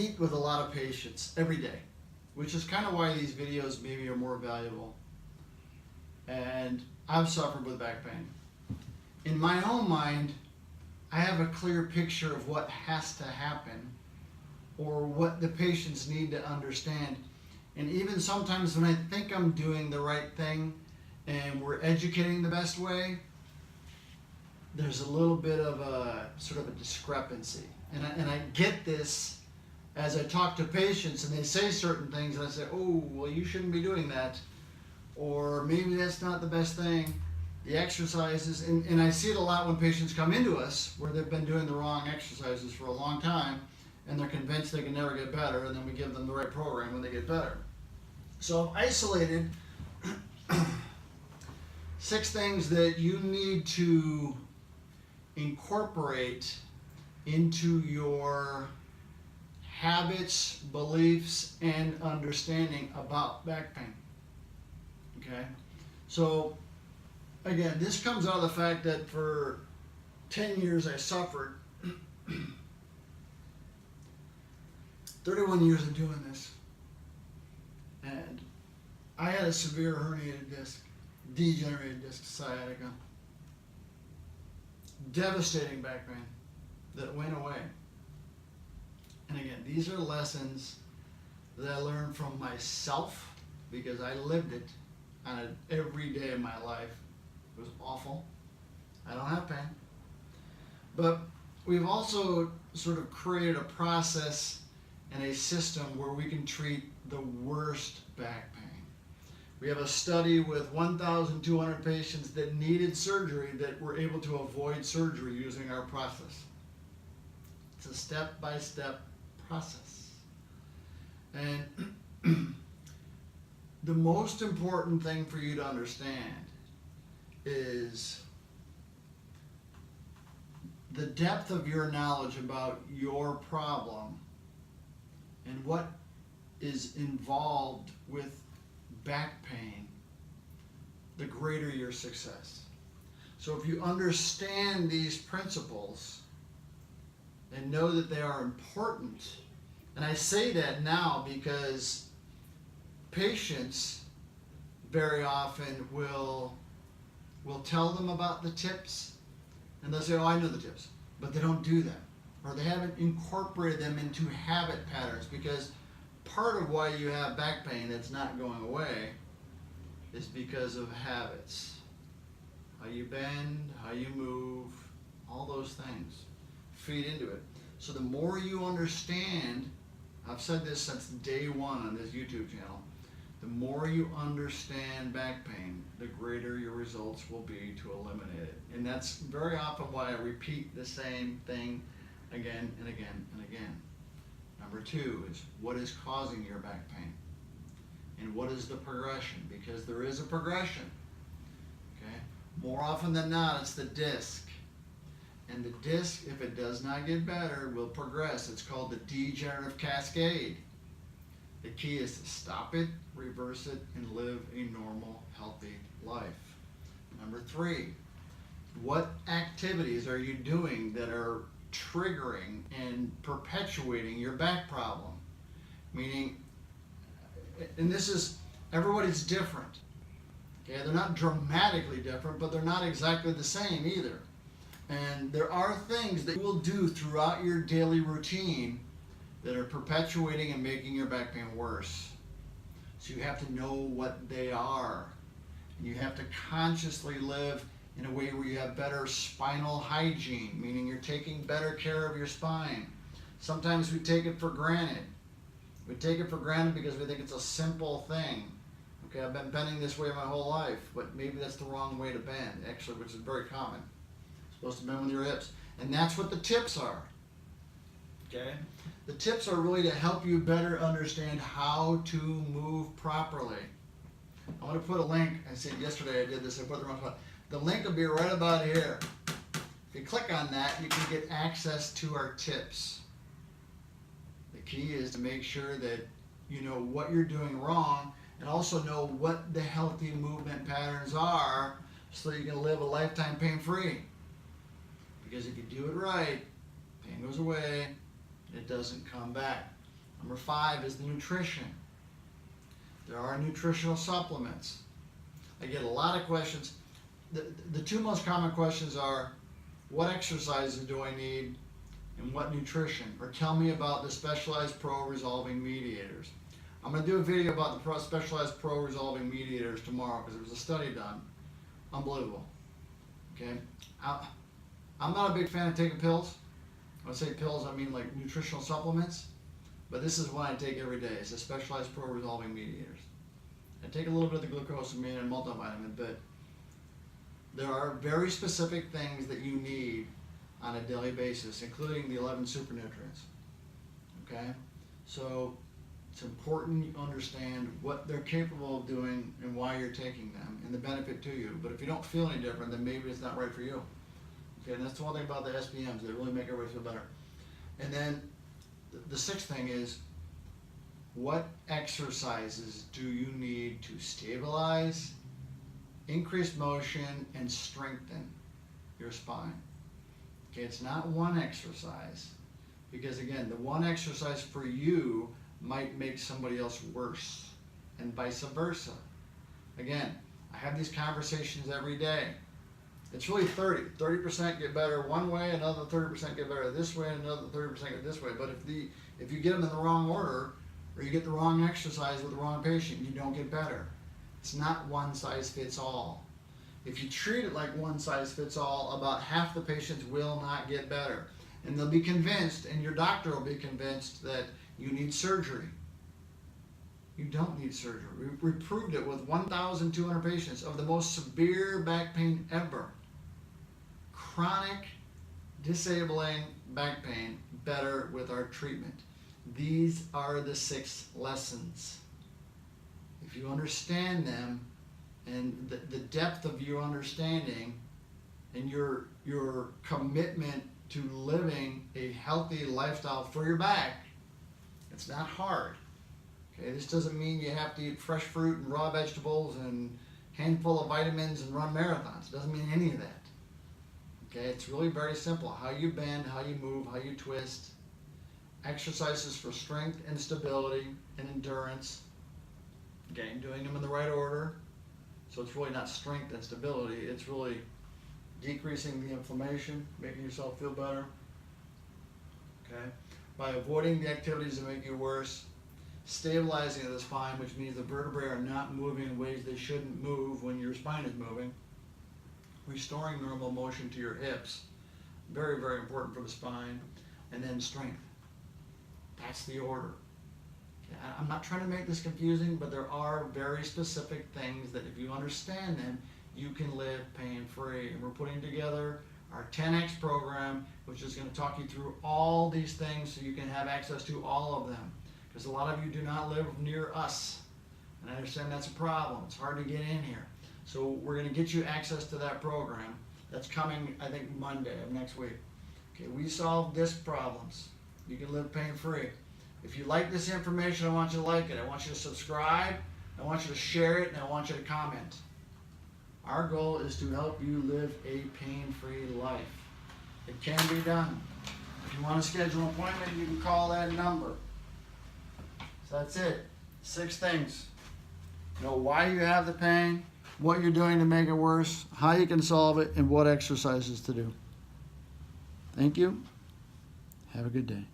meet with a lot of patients every day, which is kind of why these videos maybe are more valuable. And I've suffered with back pain. In my own mind, I have a clear picture of what has to happen or what the patients need to understand. And even sometimes when I think I'm doing the right thing and we're educating the best way, there's a little bit of a sort of a discrepancy. And I get this as I talk to patients and they say certain things and I say, oh, well, you shouldn't be doing that. Or maybe that's not the best thing. The exercises, and I see it a lot when patients come into us where they've been doing the wrong exercises for a long time and they're convinced they can never get better, and then we give them the right program when they get better. So I've isolated 6 things that you need to incorporate into your habits, beliefs, and understanding about back pain. Okay? So again, this comes out of the fact that for 10 years I suffered. 31 years of doing this. And I had a severe herniated disc, degenerated disc sciatica. Devastating back pain that went away. And again, these are lessons that I learned from myself because I lived it on it every day of my life. It was awful. I don't have pain. But we've also sort of created a process and a system where we can treat the worst back pain. We have a study with 1,200 patients that needed surgery that were able to avoid surgery using our process. It's a step-by-step process. And the most important thing for you to understand is the depth of your knowledge about your problem and what is involved with back pain, the greater your success. So if you understand these principles and know that they are important, and I say that now because patients very often will tell them about the tips and they'll say, oh, I know the tips, but they don't do them, or they haven't incorporated them into habit patterns, because part of why you have back pain that's not going away is because of habits. How you bend, how you move, all those things feed into it. So the more you understand, I've said this since day one on this YouTube channel, the more you understand back pain, the greater your results will be to eliminate it. And that's very often why I repeat the same thing again and again and again. Number 2 is, what is causing your back pain? And what is the progression? Because there is a progression. Okay? More often than not, it's the disc. And the disc, if it does not get better, will progress. It's called the degenerative cascade. The key is to stop it, reverse it, and live a normal, healthy life. Number 3, what activities are you doing that are triggering and perpetuating your back problem? Meaning, and this is, everybody's different. Okay, they're not dramatically different, but they're not exactly the same either. And there are things that you will do throughout your daily routine that are perpetuating and making your back pain worse. So you have to know what they are. And you have to consciously live in a way where you have better spinal hygiene, meaning you're taking better care of your spine. Sometimes we take it for granted. We take it for granted because we think it's a simple thing. Okay, I've been bending this way my whole life, but maybe that's the wrong way to bend, actually, which is very common. You're supposed to bend with your hips. And that's what the tips are. Okay? The tips are really to help you better understand how to move properly. I want to put a link. I said yesterday I did this. I put it the wrong spot. The link will be right about here. If you click on that, you can get access to our tips. The key is to make sure that you know what you're doing wrong and also know what the healthy movement patterns are so that you can live a lifetime pain-free. Because if you do it right, pain goes away, it doesn't come back. Number 5 is the nutrition. There are nutritional supplements. I get a lot of questions. The 2 most common questions are, what exercises do I need and what nutrition? Or tell me about the Specialized Pro Resolving Mediators. I'm going to do a video about the Specialized Pro Resolving Mediators tomorrow because there was a study done. Unbelievable. Okay? I'm not a big fan of taking pills. When I say pills, I mean like nutritional supplements. But this is one I take every day. It's the Specialized Pro Resolving Mediators. I take a little bit of the glucosamine and multivitamin, but there are very specific things that you need on a daily basis, including the 11 super nutrients. Okay? So it's important you understand what they're capable of doing and why you're taking them and the benefit to you. But if you don't feel any different, then maybe it's not right for you. Okay, and that's the one thing about the SPMs. They really make everybody feel better. And then the 6th thing is, what exercises do you need to stabilize, increase motion, and strengthen your spine? Okay, it's not one exercise, because again, the one exercise for you might make somebody else worse, and vice versa. Again, I have these conversations every day. It's really 30% get better one way, another 30% get better this way, and another 30% get this way. But if you get them in the wrong order, or you get the wrong exercise with the wrong patient, you don't get better. It's not one size fits all. If you treat it like one size fits all, about half the patients will not get better. And they'll be convinced, and your doctor will be convinced, that you need surgery. You don't need surgery. We proved it with 1,200 patients of the most severe back pain ever. Chronic, disabling back pain, better with our treatment. These are the 6 lessons. If you understand them, and the depth of your understanding and your commitment to living a healthy lifestyle for your back, it's not hard. Okay, this doesn't mean you have to eat fresh fruit and raw vegetables and handful of vitamins and run marathons. It doesn't mean any of that. Okay, it's really very simple. How you bend, how you move, how you twist. Exercises for strength and stability and endurance. Again, doing them in the right order. So it's really not strength and stability. It's really decreasing the inflammation, making yourself feel better. Okay, by avoiding the activities that make you worse. Stabilizing the spine, which means the vertebrae are not moving in ways they shouldn't move when your spine is moving. Restoring normal motion to your hips, very, very important for the spine. And then strength. That's the order. Okay, I'm not trying to make this confusing, but there are very specific things that if you understand them, you can live pain-free. And we're putting together our 10X program, which is going to talk you through all these things so you can have access to all of them. Because a lot of you do not live near us. And I understand that's a problem. It's hard to get in here. So we're going to get you access to that program. That's coming, I think, Monday of next week. Okay, we solve disc problems. You can live pain-free. If you like this information, I want you to like it. I want you to subscribe. I want you to share it, and I want you to comment. Our goal is to help you live a pain-free life. It can be done. If you want to schedule an appointment, you can call that number. So that's it. 6 things. Know why you have the pain, what you're doing to make it worse, how you can solve it, and what exercises to do. Thank you. Have a good day.